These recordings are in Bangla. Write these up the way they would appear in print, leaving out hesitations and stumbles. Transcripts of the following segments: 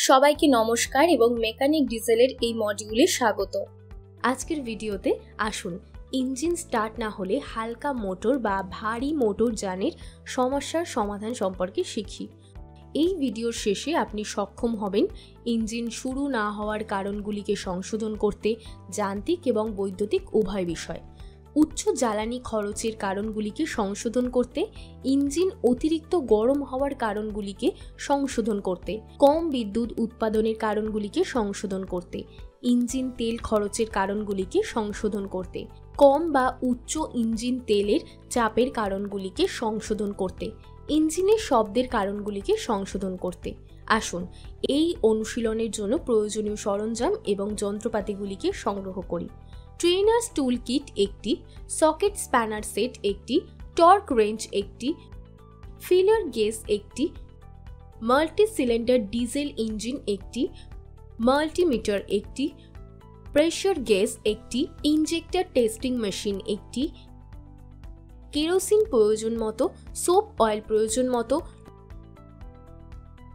সবাইকে নমস্কার এবং মেকানিক ডিজেলের এই মডিউলে স্বাগত। আজকের ভিডিওতে আসুন ইঞ্জিন স্টার্ট না হলে হালকা মোটর বা ভারী মোটর যানের সমস্যার সমাধান সম্পর্কে শিখি। এই ভিডিওর শেষে আপনি সক্ষম হবেন ইঞ্জিন শুরু না হওয়ার কারণগুলিকে সংশোধন করতে যান্ত্রিক এবং বৈদ্যুতিক উভয় বিষয়, উচ্চ জ্বালানি খরচের কারণগুলিকে সংশোধন করতে, ইঞ্জিন অতিরিক্ত গরম হওয়ার কারণগুলিকে সংশোধন করতে, কম বিদ্যুৎ উৎপাদনের কারণগুলিকে সংশোধন করতে, ইঞ্জিন তেল খরচের কারণগুলিকে সংশোধন করতে, কম বা উচ্চ ইঞ্জিন তেলের চাপের কারণগুলিকে সংশোধন করতে, ইঞ্জিনের শব্দের কারণগুলিকে সংশোধন করতে। আসুন এই অনুশীলনের জন্য প্রয়োজনীয় সরঞ্জাম এবং যন্ত্রপাতিগুলিকে সংগ্রহ করি। ট্রেনার্স টুল কিট একটি, সকেট স্প্যানার সেট একটি, টর্ক রেঞ্জ একটি, ফিলার গেজ একটি, মাল্টি সিলিন্ডার ডিজেল ইঞ্জিন একটি, মাল্টিমিটার একটি, প্রেসার গেজ একটি, ইনজেক্টর টেস্টিং মেশিন একটি, কেরোসিন প্রয়োজন মতো, সোপ অয়েল প্রয়োজন মতো,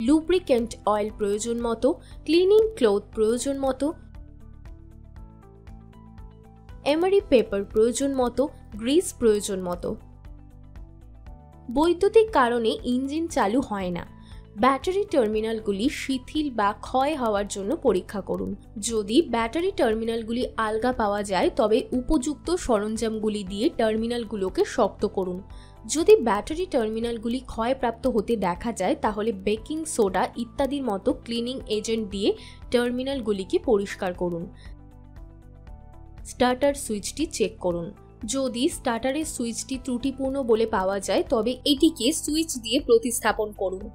লুব্রিক্যান্ট অয়েল প্রয়োজন মতো, ক্লিনিং ক্লথ প্রয়োজন মতো, এমারি পেপার প্রয়োজন মতো, গ্রিস প্রয়োজন মতো। বৈদ্যুতিক কারণে ইঞ্জিন চালু হয় না। ব্যাটারি টার্মিনালগুলি শিথিল বা ক্ষয় হওয়ার জন্য পরীক্ষা করুন। যদি ব্যাটারি টার্মিনালগুলি আলগা পাওয়া যায় তবে উপযুক্ত সরঞ্জামগুলি দিয়ে টার্মিনালগুলোকে শক্ত করুন। যদি ব্যাটারি টার্মিনালগুলি ক্ষয়প্রাপ্ত হতে দেখা যায় তাহলে বেকিং সোডা ইত্যাদির মতো ক্লিনিং এজেন্ট দিয়ে টার্মিনালগুলিকে পরিষ্কার করুন। স্টার্টার সুইচটি চেক করুন। যদি স্টার্টারের সুইচটি ত্রুটিপূর্ণ বলে পাওয়া যায় তবে এটিকে সুইচ দিয়ে প্রতিস্থাপন করুন।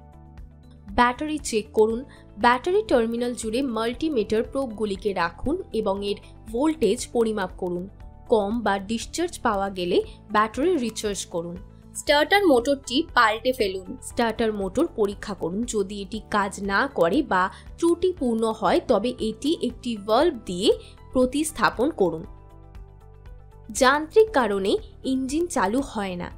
ব্যাটারি চেক করুন। ব্যাটারি টার্মিনাল জুড়ে মাল্টিমিটার প্রোবগুলিকে রাখুন এবং এর ভোল্টেজ পরিমাপ করুন। কম বা ডিসচার্জ পাওয়া গেলে ব্যাটারি রিচার্জ করুন। স্টার্টার মোটরটি পাল্টে ফেলুন। স্টার্টার মোটর পরীক্ষা করুন। যদি এটি কাজ না করে বা ত্রুটিপূর্ণ হয় তবে এটি একটি ভালভ দিয়ে প্রতিস্থাপন করুন। যান্ত্রিক কারণে ইঞ্জিন চালু হয় না।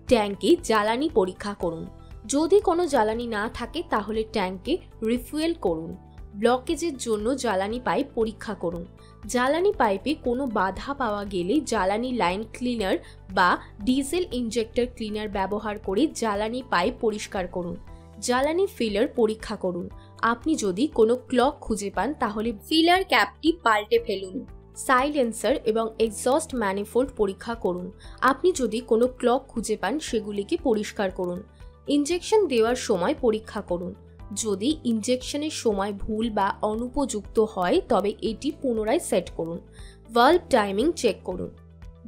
ট্যাঙ্কে জ্বালানি পরীক্ষা করুন। যদি কোনো জ্বালানি না থাকে তাহলে ট্যাঙ্কে রিফুয়েল করুন। ব্লকেজের জন্য জ্বালানি পাইপ পরীক্ষা করুন। জ্বালানি পাইপে কোনো বাধা পাওয়া গেলে জ্বালানি লাইন ক্লিনার বা ডিজেল ইনজেক্টর ক্লিনার ব্যবহার করে জ্বালানি পাইপ পরিষ্কার করুন। জ্বালানি ফিলার পরীক্ষা করুন। আপনি যদি কোনো ক্লক খুঁজে পান তাহলে ফিলার ক্যাপটি পাল্টে ফেলুন। সাইলেন্সার এবং এক্সস্ট ম্যানিফোল্ড পরীক্ষা করুন। আপনি যদি কোনো ক্লক খুঁজে পান সেগুলিকে পরিষ্কার করুন। ইনজেকশন দেওয়ার সময় পরীক্ষা করুন। যদি ইনজেকশনের সময় ভুল বা অনুপযুক্ত হয় তবে এটি পুনরায় সেট করুন। ভালভ টাইমিং চেক করুন।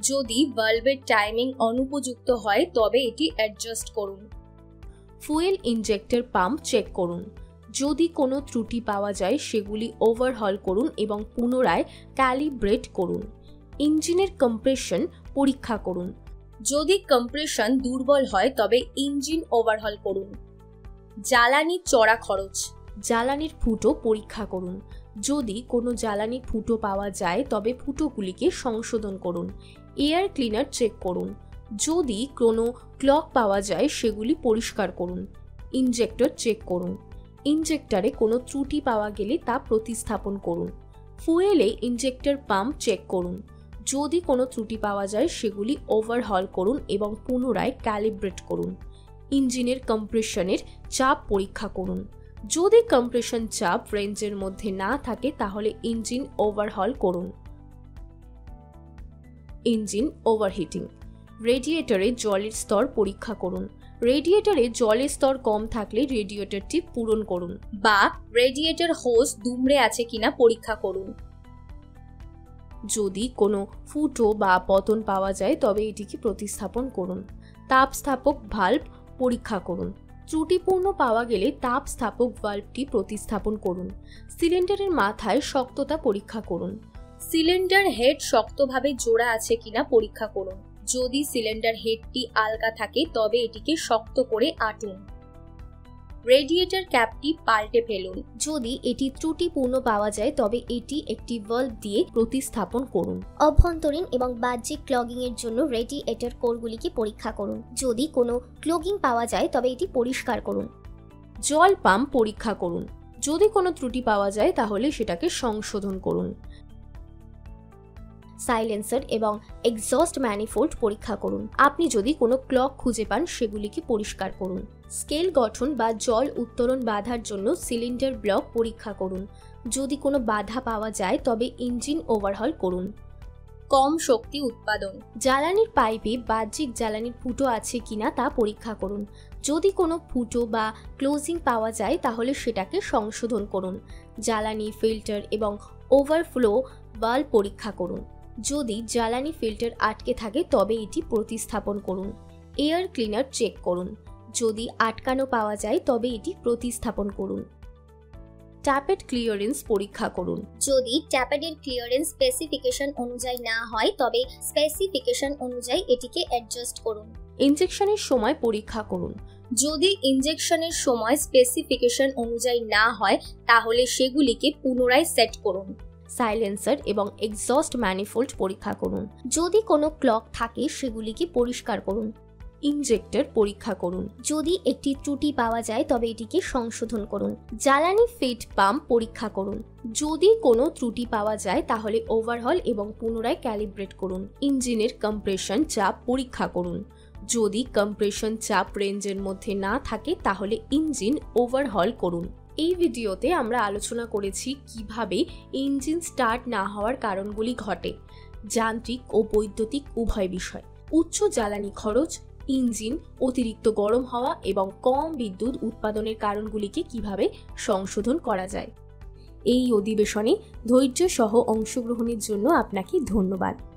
যদি ভালভের টাইমিং অনুপযুক্ত হয় তবে এটি অ্যাডজাস্ট করুন। ফুয়েল ইনজেক্টর পাম্প চেক করুন। যদি কোনো ত্রুটি পাওয়া যায় সেগুলি ওভারহল করুন এবং পুনরায় ক্যালিব্রেট করুন। ইঞ্জিনের কম্প্রেশন পরীক্ষা করুন। যদি কম্প্রেশন দুর্বল হয় তবে ইঞ্জিন ওভারহল করুন। জ্বালানি চড়া খরচ। জ্বালানির ফুটো পরীক্ষা করুন। যদি কোনো জ্বালানির ফুটো পাওয়া যায় তবে ফুটোগুলিকে সংশোধন করুন। এয়ার ক্লিনার চেক করুন। যদি কোনো ক্লক পাওয়া যায় সেগুলি পরিষ্কার করুন। ইনজেক্টর চেক করুন। ইনজেক্টরে কোনো ত্রুটি পাওয়া গেলে তা প্রতিস্থাপন করুন। ফুয়েলে ইনজেক্টর পাম্প চেক করুন। যদি কোনো ত্রুটি পাওয়া যায় সেগুলি ওভারহল করুন এবং পুনরায় ক্যালিব্রেট করুন। ইঞ্জিনের কম্প্রেশনের চাপ পরীক্ষা করুন। যদি কম্প্রেশন চাপ রেঞ্জের মধ্যে না থাকে তাহলে ইঞ্জিন ওভারহল করুন। Engine overheating. রেডিয়েটরে জলের স্তর পরীক্ষা করুন। রেডিয়েটরে জলের স্তর কম থাকলে রেডিয়েটরটি পূরণ করুন বা রেডিয়েটর হোস দুমড়ে আছে কিনা পরীক্ষা করুন। যদি কোনো ফুটো বা পতন পাওয়া যায় তবে এটিকে প্রতিস্থাপন করুন। তাপস্থাপক ভাল্ব পরীক্ষা করুন। ত্রুটিপূর্ণ পাওয়া গেলে তাপস্থাপক ভাল্বটি প্রতিস্থাপন করুন। সিলিন্ডারের মাথায় শক্ততা পরীক্ষা করুন। সিলিন্ডার হেড শক্তভাবে জোড়া আছে কিনা পরীক্ষা করুন। যদি সিলিন্ডার হেডটি আলগা থাকে তবে এটিকে শক্ত করে আঁটুন। রেডিয়েটর ক্যাপটি পাল্টে ফেলুন। যদি এটি ত্রুটিপূর্ণ পাওয়া যায় তবে এটি একটি ভালভ দিয়ে প্রতিস্থাপন করুন। অভ্যন্তরীণ এবং বাহ্যিক ক্লগিং এর জন্য রেডিয়েটর কোরগুলিকে পরীক্ষা করুন। যদি কোনো ক্লগিং পাওয়া যায় তবে এটি পরিষ্কার করুন। জল পাম্প পরীক্ষা করুন। যদি কোনো ত্রুটি পাওয়া যায় তাহলে সেটাকে সংশোধন করুন। সাইলেন্সার এবং এক্সস্ট ম্যানিফোল্ড পরীক্ষা করুন। আপনি যদি কোনো ক্লগ খুঁজে পান সেগুলিকে পরিষ্কার করুন। স্কেল গঠন বা জল উত্তোলন বাধার জন্য সিলিন্ডার ব্লক পরীক্ষা করুন। যদি কোনো বাধা পাওয়া যায় তবে ইঞ্জিন ওভারহল করুন। কম শক্তি উৎপাদন। জ্বালানির পাইপে বাহ্যিক জ্বালানির ফুটো আছে কিনা তা পরীক্ষা করুন। যদি কোনো ফুটো বা ক্লোজিং পাওয়া যায় তাহলে সেটাকে সংশোধন করুন। জ্বালানি ফিল্টার এবং ওভারফ্লো ভালভ পরীক্ষা করুন। যদি জ্বালানি ফিল্টার আটকে থাকে তবে এটি প্রতিস্থাপন করুন। এয়ার ক্লিনার চেক করুন। যদি আটকানো পাওয়া যায় তবে এটি প্রতিস্থাপন করুন। ট্যাপেট ক্লিয়ারেন্স পরীক্ষা করুন। যদি ট্যাপেটের ক্লিয়ারেন্স স্পেসিফিকেশন অনুযায়ী না হয় তবে স্পেসিফিকেশন অনুযায়ী এটিকে অ্যাডজাস্ট করুন। ইনজেকশনের সময় পরীক্ষা করুন। যদি ইনজেকশনের সময় স্পেসিফিকেশন অনুযায়ী না হয় তাহলে সেগুলিকে পুনরায় সেট করুন। সাইলেন্সার এবং এক্সস্ট ম্যানিফোল্ড পরীক্ষা করুন। যদি কোনো ক্লগ থাকে সেগুলিকে পরিষ্কার করুন। ইনজেক্টর পরীক্ষা করুন। যদি একটি ত্রুটি পাওয়া যায় তবে এটিকে সংশোধন করুন। জ্বালানি ফিট পাম্প পরীক্ষা করুন। যদি কোনো ত্রুটি পাওয়া যায় তাহলে ওভারহল এবং পুনরায় ক্যালিব্রেট করুন। ইঞ্জিনের কম্প্রেশন চাপ পরীক্ষা করুন। যদি কম্প্রেশন চাপ রেঞ্জের মধ্যে না থাকে তাহলে ইঞ্জিন ওভারহল করুন। এই ভিডিওতে আমরা আলোচনা করেছি কিভাবে ইঞ্জিন স্টার্ট না হওয়ার কারণগুলি ঘটে, যান্ত্রিক ও বৈদ্যুতিক উভয় বিষয়। উচ্চ জ্বালানি খরচ, ইঞ্জিন অতিরিক্ত গরম হওয়া এবং কম বিদ্যুৎ উৎপাদনের কারণগুলিকে কিভাবে সংশোধন করা যায়। এই অধিবেশনে ধৈর্য সহ অংশগ্রহণের জন্য আপনাকে ধন্যবাদ।